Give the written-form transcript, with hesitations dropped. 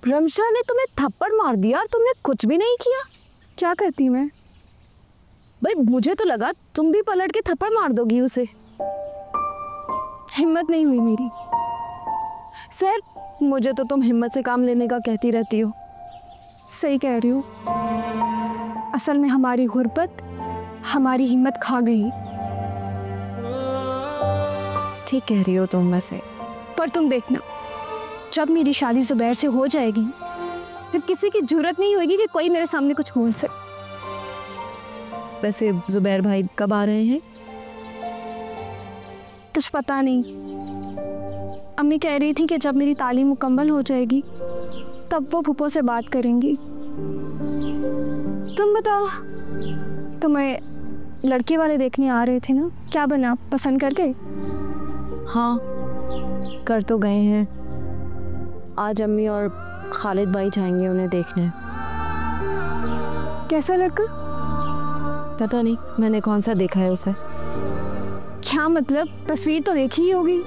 रमशा ने तुम्हें थप्पड़ मार दिया और तुमने कुछ भी नहीं किया। क्या करती मैं? भाई मुझे तो लगा तुम भी पलट के थप्पड़ मार दोगी उसे। हिम्मत नहीं हुई मेरी। सर मुझे तो तुम हिम्मत से काम लेने का कहती रहती हो। सही कह रही हो। असल में हमारी गुर्बत हमारी हिम्मत खा गई। ठीक कह रही हो तुम वैसे। पर तुम देखना, जब मेरी शादी जुबैर से हो जाएगी फिर किसी की जरूरत नहीं होगी कि कोई मेरे सामने कुछ बोल सके। वैसे जुबैर भाई कब आ रहे हैं? कुछ पता नहीं। अम्मी कह रही थी कि जब मेरी तालीम मुकम्मल हो जाएगी तब वो फूफो से बात करेंगी। तुम बताओ, तुम्हें लड़के वाले देखने आ रहे थे ना, क्या बना, पसंद कर गए? हाँ कर तो गए हैं। आज अम्मी और खालिद भाई जाएंगे उन्हें देखने। कैसा लड़का? पता नहीं, मैंने कौन सा देखा है उसे। क्या मतलब, तस्वीर तो देखी ही होगी।